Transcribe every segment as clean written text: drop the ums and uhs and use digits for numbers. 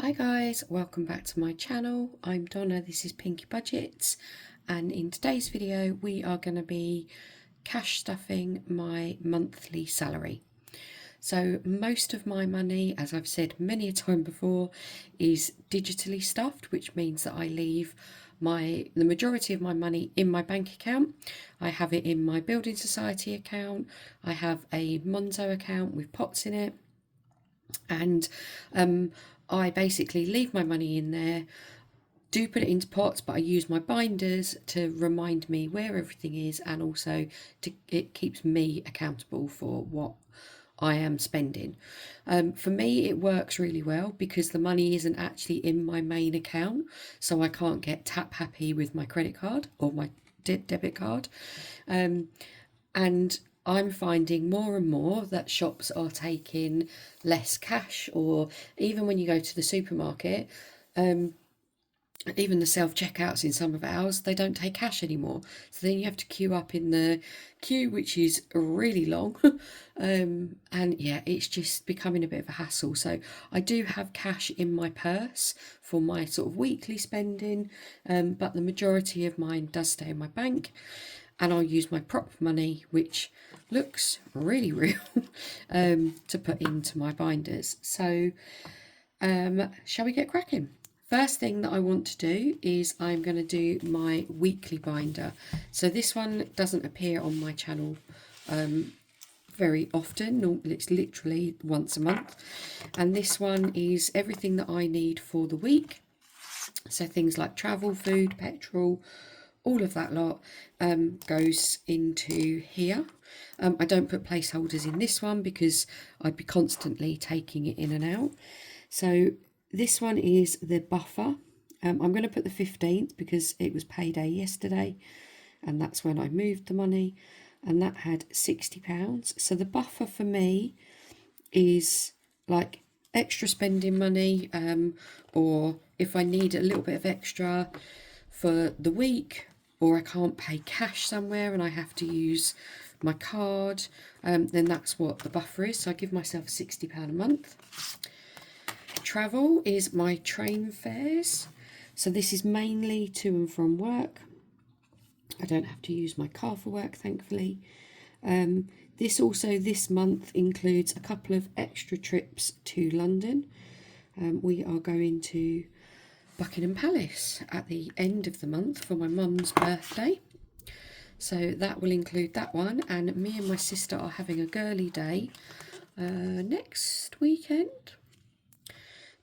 Hi guys, welcome back to my channel. I'm Donna, this is Pinky Budgets, and in today's video we are going to be cash stuffing my monthly salary. So most of my money, as I've said many a time before, is digitally stuffed, which means that I leave the majority of my money in my bank account. I have it in my building society account, I have a Monzo account with pots in it, and I basically leave my money in there, do put it into pots, but I use my binders to remind me where everything is, and also it keeps me accountable for what I am spending. For me, it works really well because the money isn't actually in my main account, so I can't get tap happy with my credit card or my debit card. And I'm finding more and more that shops are taking less cash, or even when you go to the supermarket, even the self-checkouts in some of ours, they don't take cash anymore. So then you have to queue up in the queue, which is really long. And yeah, it's just becoming a bit of a hassle. So I do have cash in my purse for my sort of weekly spending, but the majority of mine does stay in my bank. And I'll use my prop money, which looks really real, to put into my binders. So shall we get cracking? First thing that I want to do is I'm going to do my weekly binder. So this one doesn't appear on my channel very often. It's literally once a month. And this one is everything that I need for the week. So things like travel, food, petrol, all of that lot goes into here. I don't put placeholders in this one because I'd be constantly taking it in and out. So this one is the buffer. I'm going to put the 15th because it was payday yesterday, and that's when I moved the money, and that had £60. So the buffer for me is like extra spending money, or if I need a little bit of extra for the week, or I can't pay cash somewhere and I have to use my card, then that's what the buffer is. So I give myself £60 a month. Travel is my train fares. So this is mainly to and from work. I don't have to use my car for work, thankfully. This month includes a couple of extra trips to London. We are going to Buckingham Palace at the end of the month for my mum's birthday. So that will include that one, and me and my sister are having a girly day next weekend,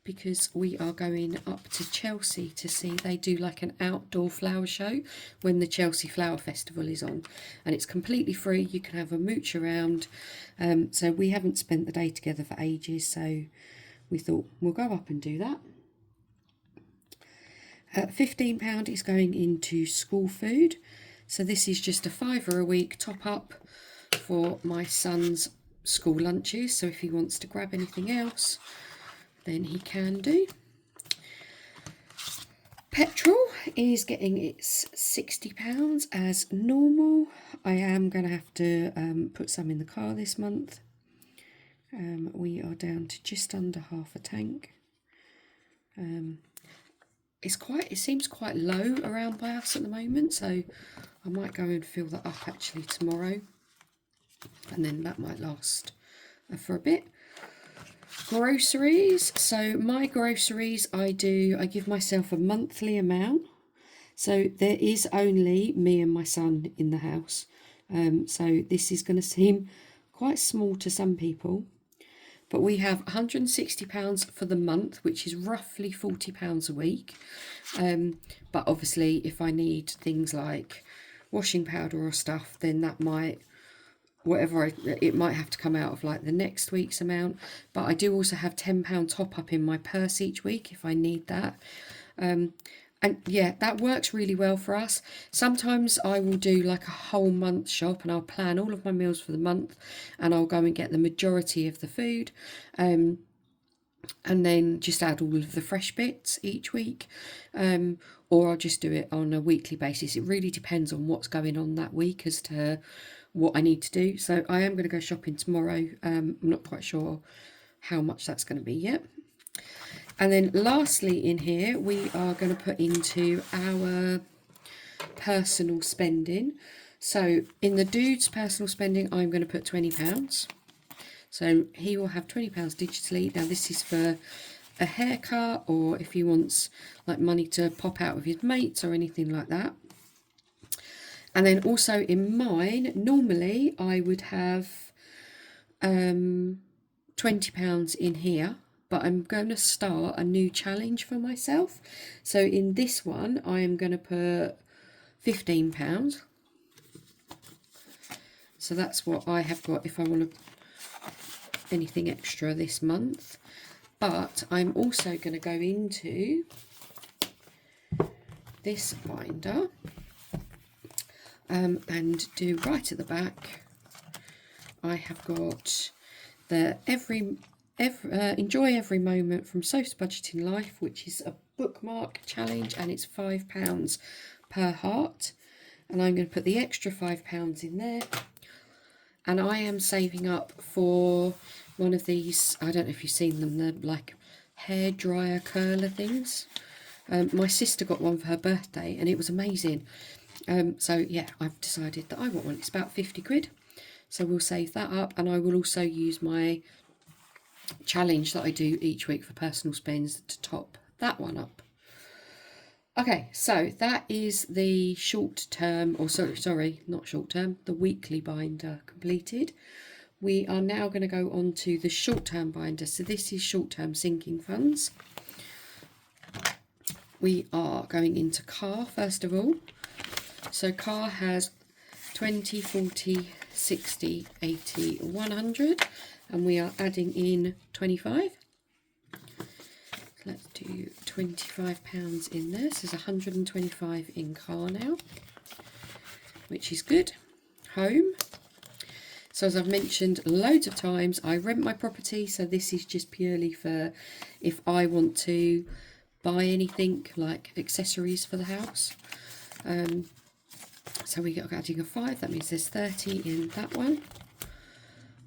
because we are going up to Chelsea to see, they do like an outdoor flower show when the Chelsea Flower Festival is on, and it's completely free. You can have a mooch around. So we haven't spent the day together for ages, so we thought we'll go up and do that. £15 is going into school food. So this is just a £5 a week top up for my son's school lunches. So if he wants to grab anything else, then he can do. Petrol is getting its £60 as normal. I am going to have to put some in the car this month. We are down to just under half a tank. It seems quite low around by us at the moment, so I might go and fill that up actually tomorrow, and then that might last for a bit. Groceries. So my groceries, I give myself a monthly amount. So there is only me and my son in the house. So this is going to seem quite small to some people, but we have £160 for the month, which is roughly £40 a week. But obviously if I need things like washing powder or stuff, then that might, it might have to come out of like the next week's amount. But I do also have £10 top up in my purse each week if I need that. And yeah, that works really well for us. Sometimes I will do like a whole month shop, and I'll plan all of my meals for the month, and I'll go and get the majority of the food, and then just add all of the fresh bits each week, or I'll just do it on a weekly basis. It really depends on what's going on that week as to what I need to do. So I am going to go shopping tomorrow. I'm not quite sure how much that's going to be yet. And then lastly in here, we are going to put into our personal spending. So in the dude's personal spending, I'm going to put £20. So he will have £20 digitally. Now this is for a haircut, or if he wants like money to pop out with his mates or anything like that. And then also in mine, normally I would have £20 in here, but I'm going to start a new challenge for myself. So in this one, I am going to put £15. So that's what I have got if I want to anything extra this month. But I'm also going to go into this binder and do right at the back. I have got the Enjoy Every Moment from Soph's Budgeting Life, which is a bookmark challenge, and it's £5 per heart. And I'm going to put the extra £5 in there. And I am saving up for one of these, I don't know if you've seen them, they're like hair dryer curler things. My sister got one for her birthday and it was amazing. So yeah, I've decided that I want one. It's about 50 quid. So we'll save that up, and I will also use my challenge that I do each week for personal spends to top that one up. Okay, so that is the short term, or sorry, not short term, the weekly binder completed. We are now going to go on to the short term binder. So this is short term sinking funds. We are going into car first of all. So car has 20, 40, 60, 80, 100, and we are adding in 25. Let's do £25 in there. So there's 125 in car now, which is good. Home. So as I've mentioned loads of times, I rent my property. So this is just purely for if I want to buy anything like accessories for the house. So we got adding a 5. That means there's 30 in that one.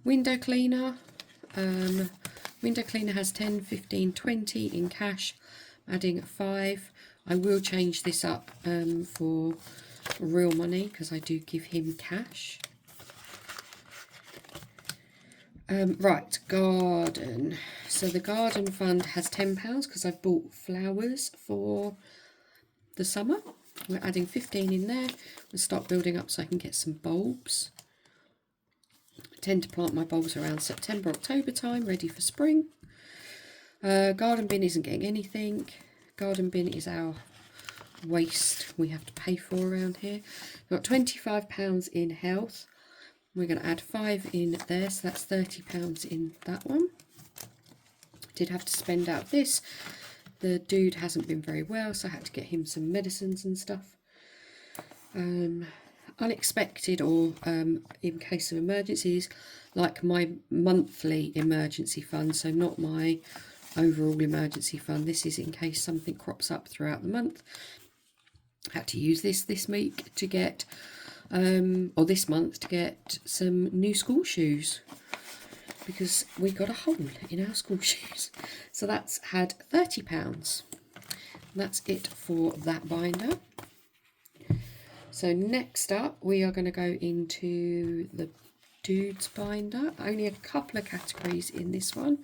Window cleaner. Window cleaner has 10, 15, 20 in cash, adding 5. I will change this up for real money because I do give him cash. Right, garden. So the garden fund has £10 because I've bought flowers for the summer. We're adding 15 in there. We'll start building up so I can get some bulbs. I tend to plant my bulbs around September, October time, ready for spring. Garden bin isn't getting anything. Garden bin is our waste we have to pay for around here. We've got £25 in health. We're going to add 5 in there, so that's £30 in that one. Did have to spend out this. The dude hasn't been very well, so I had to get him some medicines and stuff. Unexpected, or in case of emergencies, like my monthly emergency fund, so not my overall emergency fund. This is in case something crops up throughout the month. Had to use this week to get, or this month to get some new school shoes, because we got a hole in our school shoes. So that's had £30. That's it for that binder. So next up, we are going to go into the dude's binder. Only a couple of categories in this one.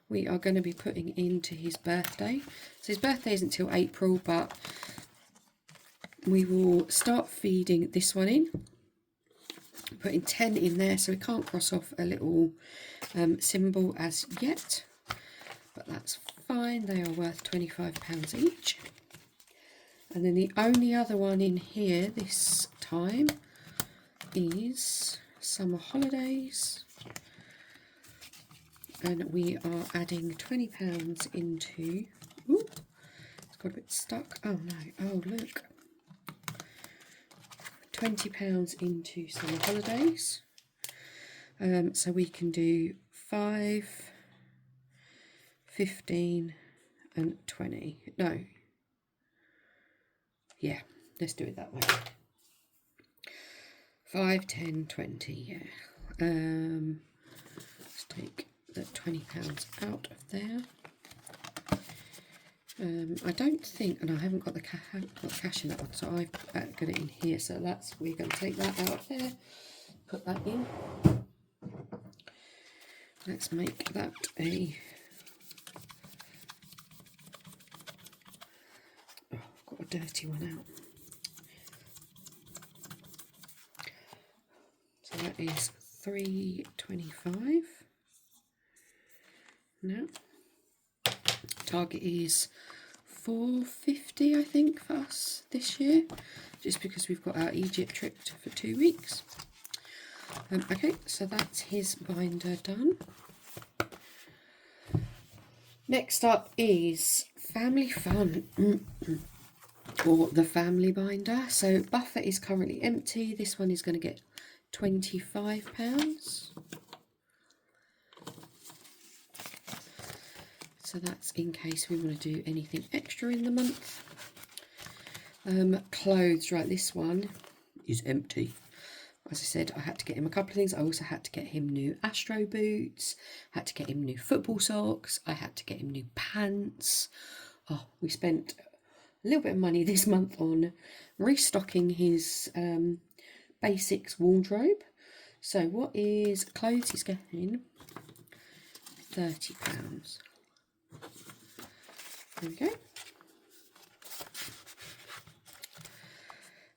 We are going to be putting into his birthday. So his birthday isn't until April, but we will start feeding this one in. Putting 10 in there, so we can't cross off a little symbol as yet, but that's fine. They are worth £25 each. And then the only other one in here this time is summer holidays, and we are adding £20 into, ooh, it's got a bit stuck, oh no, oh look, £20 into summer holidays. So we can do 5, 15 and 20. No. Yeah, let's do it that way. 5, 10, 20, yeah. Let's take the £20 out of there. I don't think, no, I haven't got the cash in that one, so I've got it in here. So we're going to take that out there, put that in. Let's make that a, oh, I've got a dirty one out. So that is $3.25. Now, target is $4.50, I think, for us this year, just because we've got our Egypt trip for 2 weeks. Okay, so that's his binder done. Next up is Family Fun, or the family binder. So Buffer is currently empty. This one is going to get £25. So that's in case we want to do anything extra in the month. Clothes, right, this one is empty. As I said, I had to get him a couple of things. I also had to get him new Astro boots, had to get him new football socks, I had to get him new pants. Oh, we spent a little bit of money this month on restocking his basics wardrobe. So what is clothes he's getting? £30. There we go.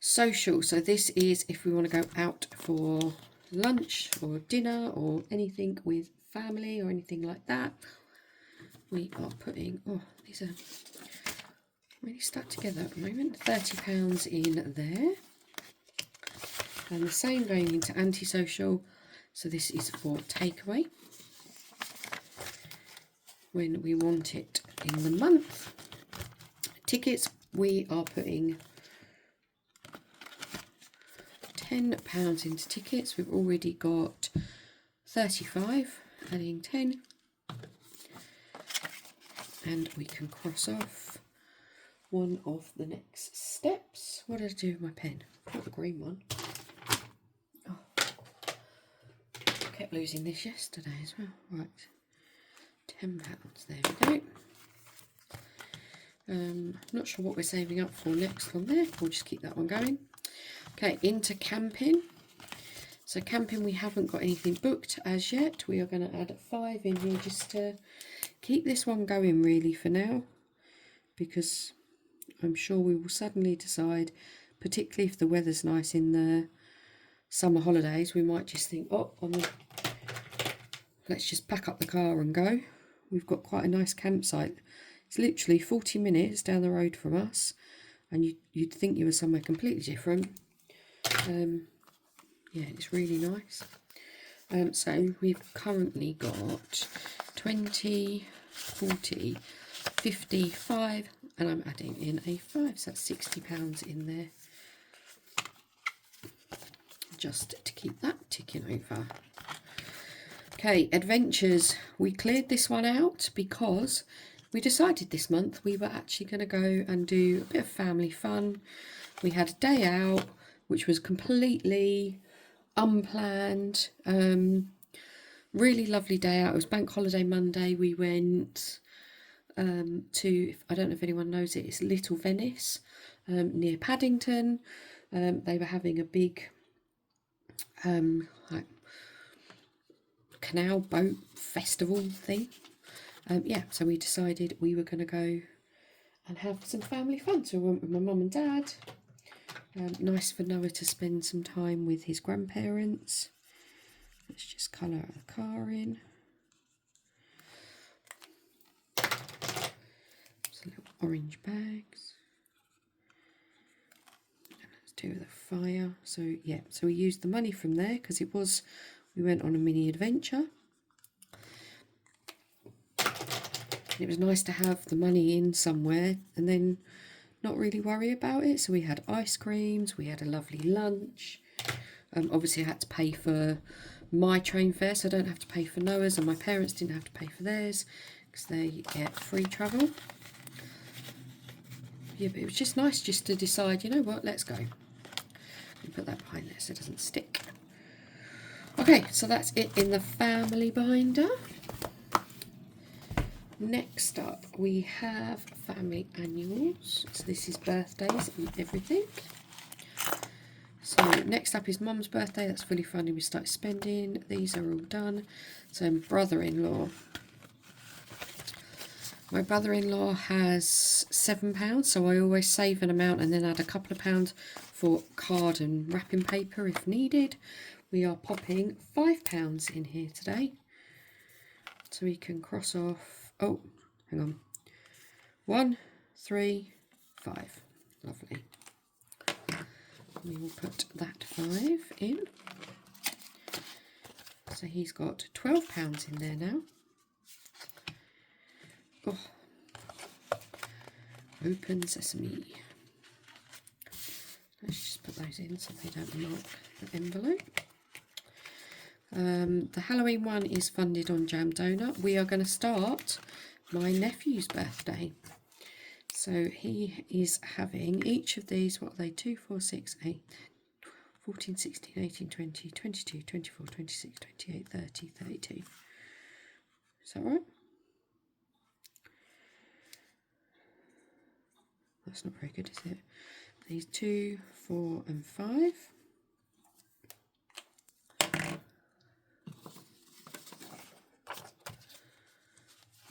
Social, so this is if we want to go out for lunch or dinner or anything with family or anything like that. We are putting, oh, these are really stuck together at the moment, £30 in there. And the same going into antisocial, so this is for takeaway when we want it in the month. Tickets, we are putting £10 into tickets. We've already got 35, adding 10, and we can cross off one of the next steps. What did I do with my pen? Not the green one. Oh, I kept losing this yesterday as well. Right, £10. There we go. Not sure what we're saving up for next on there. We'll just keep that one going. Okay, into camping. So camping, we haven't got anything booked as yet. We are going to add 5 in here just to keep this one going really for now, because I'm sure we will suddenly decide, particularly if the weather's nice in the summer holidays, we might just think, oh, let's just pack up the car and go. We've got quite a nice campsite. It's literally 40 minutes down the road from us, and you'd think you were somewhere completely different. Yeah, it's really nice. So we've currently got 20, 40, 55, and I'm adding in a 5, so that's £60 in there, just to keep that ticking over. Okay, adventures. We cleared this one out because we decided this month we were actually going to go and do a bit of family fun. We had a day out, which was completely unplanned. Really lovely day out. It was Bank Holiday Monday. We went to, I don't know if anyone knows it, it's Little Venice, near Paddington. They were having a big like canal boat festival thing. Yeah, so we decided we were going to go and have some family fun. So we went with my mum and dad. Nice for Noah to spend some time with his grandparents. Let's just colour the car in. Some little orange bags. And let's do the fire. So yeah, so we used the money from there because we went on a mini adventure. And it was nice to have the money in somewhere and then not really worry about it. So we had ice creams, we had a lovely lunch. Obviously I had to pay for my train fare, so I don't have to pay for Noah's, and my parents didn't have to pay for theirs because they get free travel. Yeah, but it was just nice just to decide, you know what, let's go. And put that behind there so it doesn't stick. Okay, so that's it in the family binder. Next up, we have family annuals. So this is birthdays and everything. So next up is Mum's birthday. That's fully funded. We start spending. These are all done. So brother-in-law. My brother-in-law has £7, so I always save an amount and then add a couple of pounds for card and wrapping paper if needed. We are popping £5 in here today. So we can cross off, oh, hang on, 1, 3, 5. Lovely. We will put that 5 in. So he's got £12 in there now. Oh. Open sesame. Let's just put those in so they don't mark the envelope. The Halloween one is funded on Jam Donut. We are going to start my nephew's birthday. So he is having each of these, what are they, 2, 4, 6, 8, 14, 16, 18, 20, 22, 24, 26, 28, 30, 32. Is that right? That's not very good, is it? These 2, 4 and 5.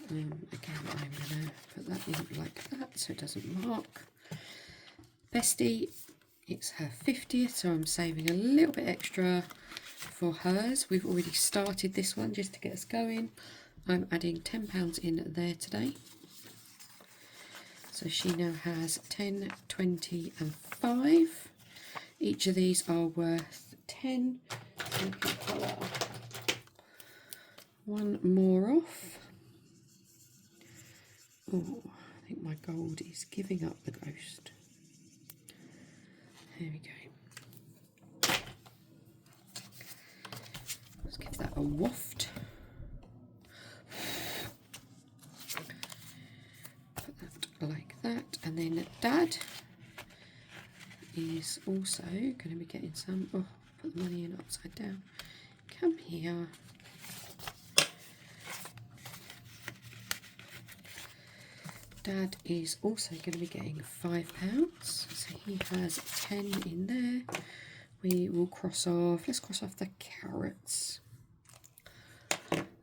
Again, I'm going to put that in like that so it doesn't mark. Bestie, it's her 50th, so I'm saving a little bit extra for hers. We've already started this one just to get us going. I'm adding £10 in there today. So she now has 10, 20 and 5. Each of these are worth 10. We can colour one more off. Oh, I think my gold is giving up the ghost. There we go. Let's give that a waft. Put that like that. And then Dad is also going to be getting some. Oh, put the money in upside down. Come here. Dad is also going to be getting £5, so he has 10 in there. We will cross off, let's cross off the carrots.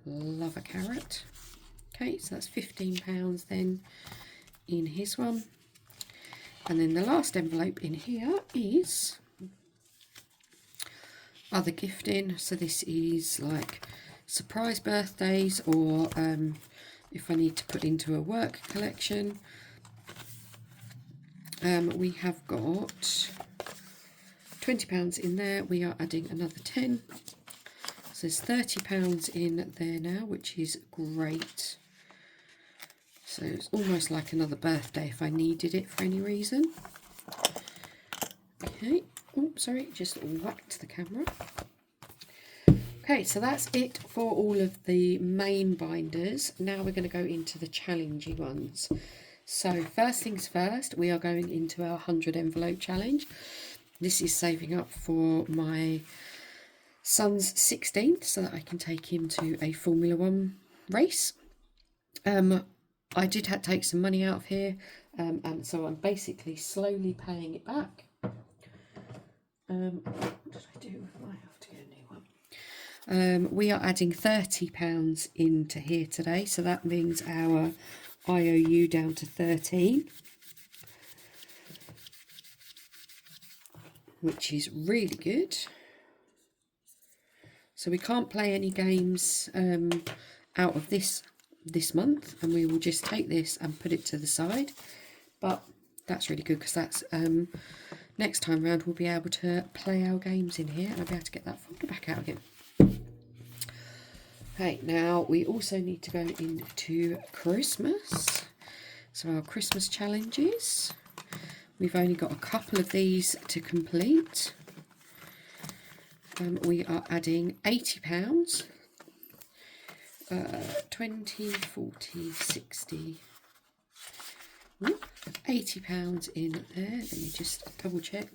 Love a carrot. Okay, so that's £15 then in his one. And then the last envelope in here is other gifting. So this is like surprise birthdays or if I need to put into a work collection. We have got £20 in there. We are adding another 10. So there's £30 in there now, which is great. So it's almost like another birthday if I needed it for any reason. Okay. Oh, sorry, just whacked the camera. Okay, so that's it for all of the main binders. Now we're going to go into the challenging ones. So first things first, we are going into our 100 envelope challenge. This is saving up for my son's 16th so that I can take him to a Formula 1 race. I did have to take some money out of here, and so I'm basically slowly paying it back. What did I do? I have to get a new one. We are adding £30 into here today, so that means our IOU down to 13, which is really good. So we can't play any games out of this month, and we will just take this and put it to the side. But that's really good because that's next time round we'll be able to play our games in here, and I'll be able to get that folder back out again. Okay, now we also need to go into Christmas. So our Christmas challenges. We've only got a couple of these to complete. We are adding £80, 20, 40, 60, £80 in there. Let me just double check.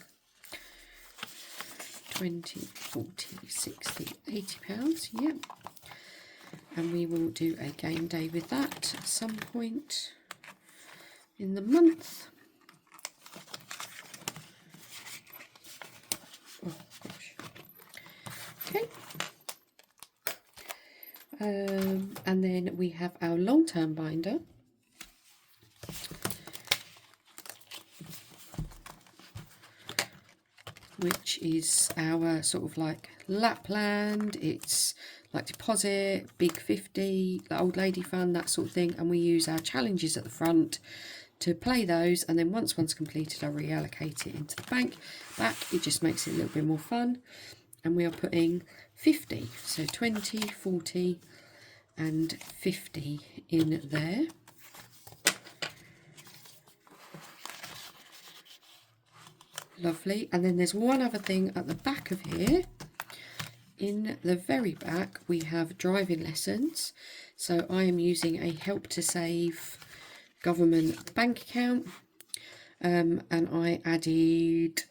20, 40, 60, £80, yep. and we will do a game day with that at some point in the month. Oh gosh. Okay. And then we have our long-term binder, which is our sort of like Lapland. It's like deposit, big 50, the old lady fund, that sort of thing. And we use our challenges at the front to play those. And then once one's completed, I reallocate it into the bank back. It just makes it a little bit more fun. And we are putting 50, so 20, 40 and 50 in there. Lovely. And then there's one other thing at the back of here. In the very back we have driving lessons. So I am using a Help to Save government bank account, and I added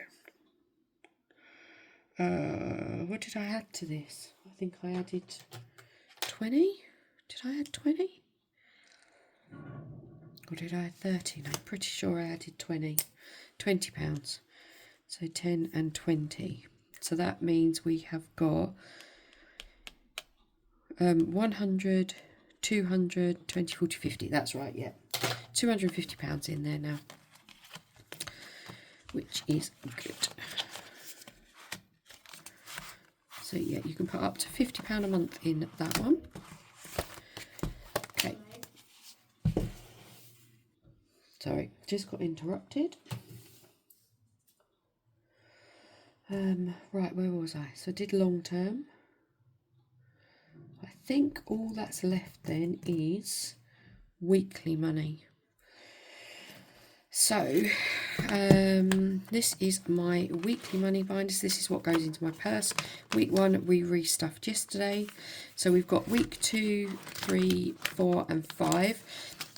what did I add to this? I think I added 20. Did I add 20? Or did I add 30? No, I'm pretty sure I added 20 pounds. So 10 and 20. So that means we have got 100, 200, 20, 40, 50. That's right, yeah. £250 in there now, which is good. So yeah, you can put up to £50 a month in that one. Okay. Sorry, just got interrupted. Right, where was I? So I did long term. I think all that's left then is weekly money. So this is my weekly money binders. This is what goes into my purse. Week 1 we restuffed yesterday. So we've got week 2, 3, 4 and 5.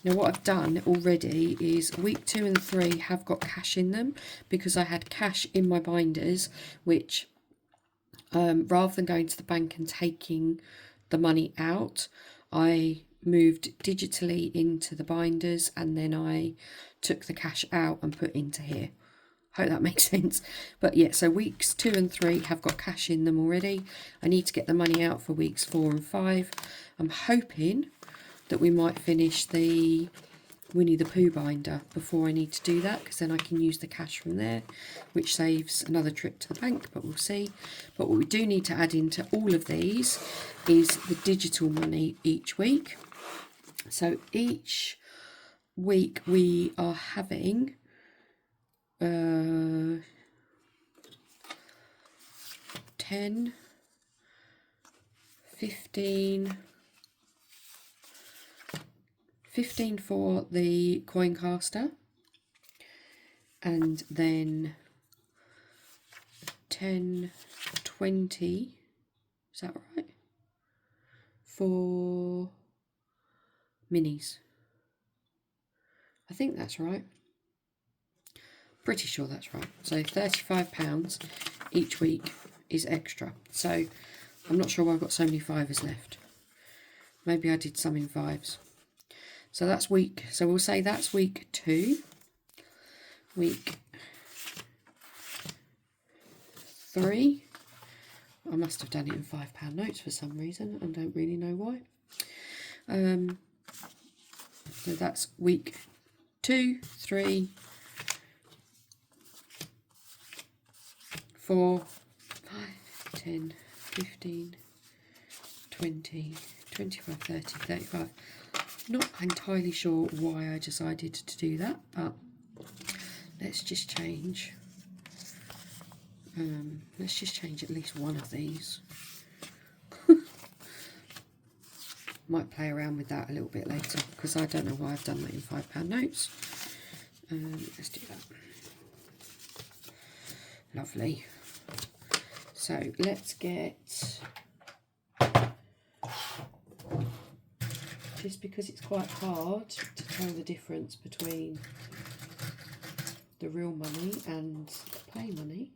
Now what I've done already is week 2 and 3 have got cash in them because I had cash in my binders, which rather than going to the bank and taking the money out, I moved digitally into the binders and then I took the cash out and put into here. Hope that makes sense. But yeah, so weeks 2 and 3 have got cash in them already. I need to get the money out for weeks 4 and 5. I'm hoping that we might finish the Winnie the Pooh binder before I need to do that, because then I can use the cash from there, which saves another trip to the bank, but we'll see. But what we do need to add into all of these is the digital money each week. So each week we are having 10, 15 for the Coincaster, and then 10, 20, is that right, for minis. I think that's right. Pretty sure that's right. So £35 each week is extra. So I'm not sure why I've got so many fivers left. Maybe I did some in fives. So that's week, so we'll say that's week 2. Week 3, I must have done it in £5 notes for some reason and don't really know why. So that's week 2, 3, 4, 5, 10, 15, 20, 25, 30, 35. Not entirely sure why I decided to do that, but let's just change. Let's just change at least one of these. Might play around with that a little bit later because I don't know why I've done that in £5 notes. Let's do that. Lovely. So let's get, just because it's quite hard to tell the difference between the real money and the play money,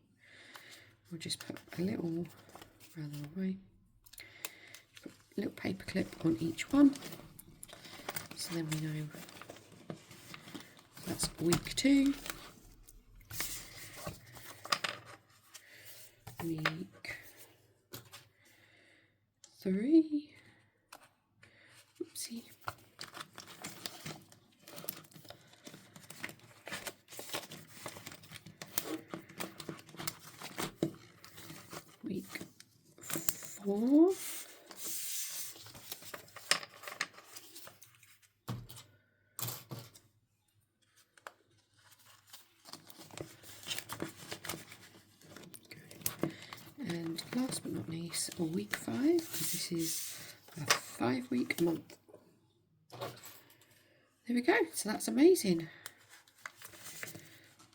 we'll just put a little rather away. Put little paper clip on each one. So then we know that's week 2. Week 3. Oopsie. Week 4. And last but not least, week 5, because this is a 5-week month. There we go, so that's amazing.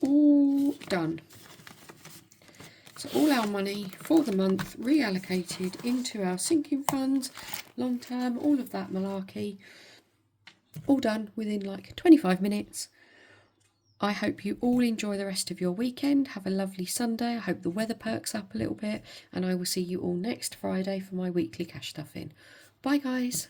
All done. So all our money for the month reallocated into our sinking funds, long term, all of that malarkey, all done within like 25 minutes. I hope you all enjoy the rest of your weekend. Have a lovely Sunday. I hope the weather perks up a little bit, and I will see you all next Friday for my weekly cash stuffing. Bye guys.